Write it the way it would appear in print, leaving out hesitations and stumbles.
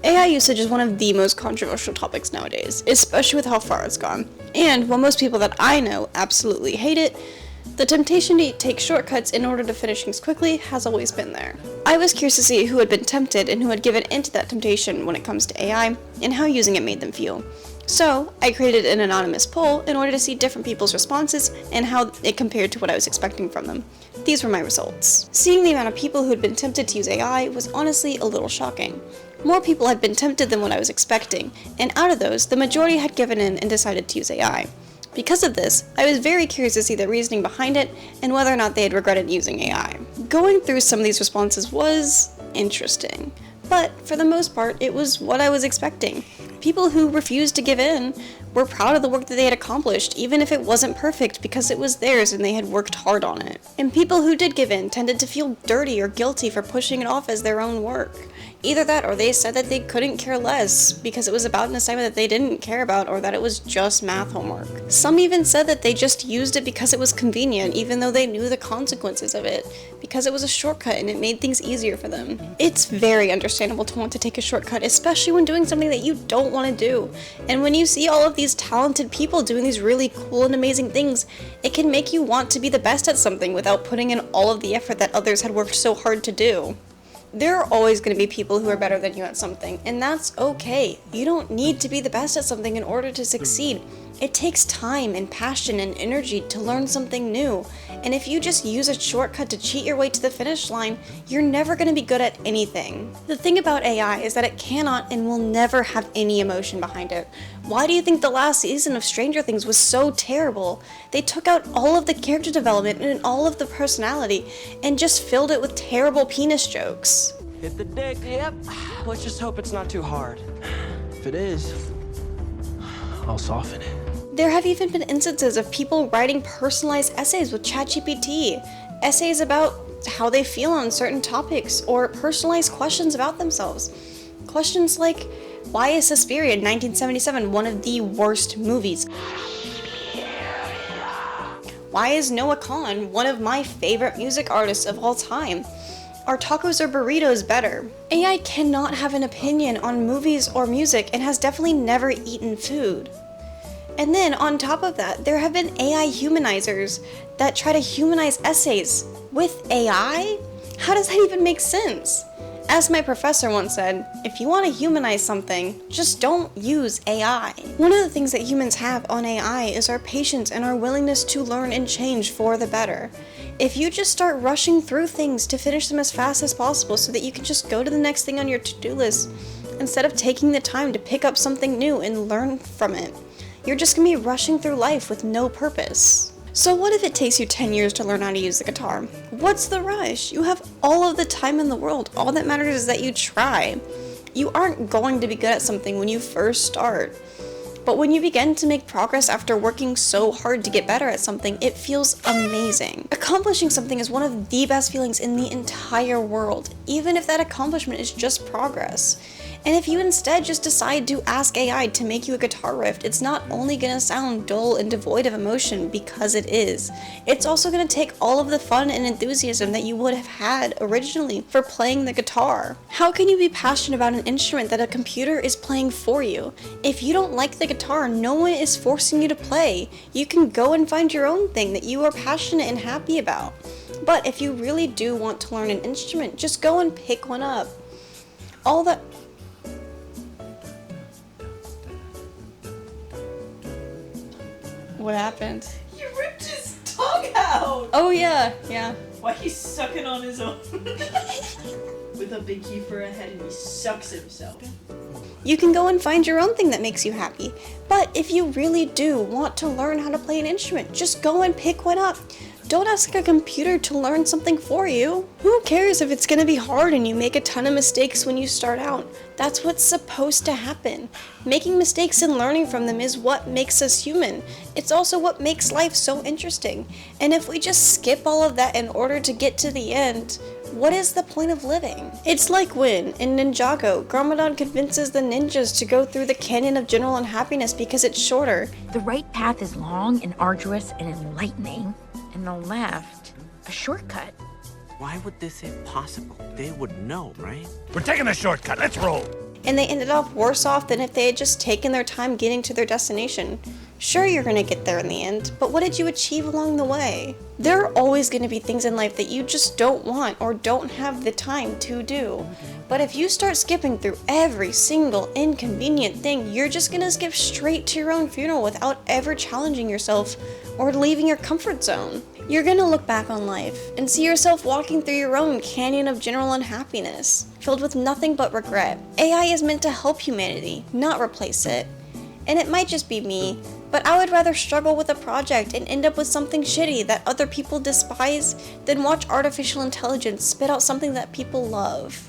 AI usage is one of the most controversial topics nowadays, especially with how far it's gone. And while most people that I know absolutely hate it, the temptation to take shortcuts in order to finish things quickly has always been there. I was curious to see who had been tempted and who had given into that temptation when it comes to AI, and how using it made them feel. So, I created an anonymous poll in order to see different people's responses and how it compared to what I was expecting from them. These were my results. Seeing the amount of people who had been tempted to use AI was honestly a little shocking. More people had been tempted than what I was expecting, and out of those, the majority had given in and decided to use AI. Because of this, I was very curious to see the reasoning behind it and whether or not they had regretted using AI. Going through some of these responses was interesting, but for the most part, it was what I was expecting. People who refused to give in were proud of the work that they had accomplished, even if it wasn't perfect, because it was theirs and they had worked hard on it. And people who did give in tended to feel dirty or guilty for pushing it off as their own work. Either that, or they said that they couldn't care less because it was about an assignment that they didn't care about, or that it was just math homework. Some even said that they just used it because it was convenient, even though they knew the consequences of it, because it was a shortcut and it made things easier for them. It's very understandable to want to take a shortcut, especially when doing something that you don't want to do. And when you see all of these talented people doing these really cool and amazing things, it can make you want to be the best at something without putting in all of the effort that others had worked so hard to do. There are always going to be people who are better than you at something, and that's okay. You don't need to be the best at something in order to succeed. It takes time and passion and energy to learn something new, and if you just use a shortcut to cheat your way to the finish line, you're never going to be good at anything. The thing about AI is that it cannot and will never have any emotion behind it. Why do you think the last season of Stranger Things was so terrible? They took out all of the character development and all of the personality and just filled it with terrible penis jokes. Hit the dick, yep. Let's just hope it's not too hard. If it is, I'll soften it. There have even been instances of people writing personalized essays with ChatGPT, essays about how they feel on certain topics, or personalized questions about themselves. Questions like, why is Suspiria in 1977 one of the worst movies? Why is Noah Kahan one of my favorite music artists of all time? Are tacos or burritos better? AI cannot have an opinion on movies or music and has definitely never eaten food. And then, on top of that, there have been AI humanizers that try to humanize essays with AI? How does that even make sense? As my professor once said, if you want to humanize something, just don't use AI. One of the things that humans have on AI is our patience and our willingness to learn and change for the better. If you just start rushing through things to finish them as fast as possible so that you can just go to the next thing on your to-do list, instead of taking the time to pick up something new and learn from it, you're just going to be rushing through life with no purpose. So what if it takes you 10 years to learn how to use the guitar? What's the rush? You have all of the time in the world. All that matters is that you try. You aren't going to be good at something when you first start. But when you begin to make progress after working so hard to get better at something, it feels amazing. Accomplishing something is one of the best feelings in the entire world, even if that accomplishment is just progress. And if you instead just decide to ask AI to make you a guitar riff, it's not only going to sound dull and devoid of emotion, because it is. It's also going to take all of the fun and enthusiasm that you would have had originally for playing the guitar. How can you be passionate about an instrument that a computer is playing for you? If you don't like the guitar, no one is forcing you to play. You can go and find your own thing that you are passionate and happy about. But if you really do want to learn an instrument, just go and pick one up. What happened? You ripped his tongue out! Oh yeah. Why he's sucking on his own? With a big key for a head, and he sucks himself. You can go and find your own thing that makes you happy. But if you really do want to learn how to play an instrument, just go and pick one up. Don't ask a computer to learn something for you. Who cares if it's going to be hard and you make a ton of mistakes when you start out? That's what's supposed to happen. Making mistakes and learning from them is what makes us human. It's also what makes life so interesting. And if we just skip all of that in order to get to the end, what is the point of living? It's like when, in Ninjago, Garmadon convinces the ninjas to go through the Canyon of General Unhappiness because it's shorter. The right path is long and arduous and enlightening, and the left, a shortcut. Why would this be possible? They would know, right? We're taking the shortcut. Let's roll. and they ended up worse off than if they had just taken their time getting to their destination. Sure, you're gonna get there in the end, but what did you achieve along the way? There are always gonna be things in life that you just don't want or don't have the time to do. But if you start skipping through every single inconvenient thing, you're just gonna skip straight to your own funeral without ever challenging yourself or leaving your comfort zone. You're gonna look back on life and see yourself walking through your own canyon of general unhappiness, filled with nothing but regret. AI is meant to help humanity, not replace it. And it might just be me, but I would rather struggle with a project and end up with something shitty that other people despise than watch artificial intelligence spit out something that people love.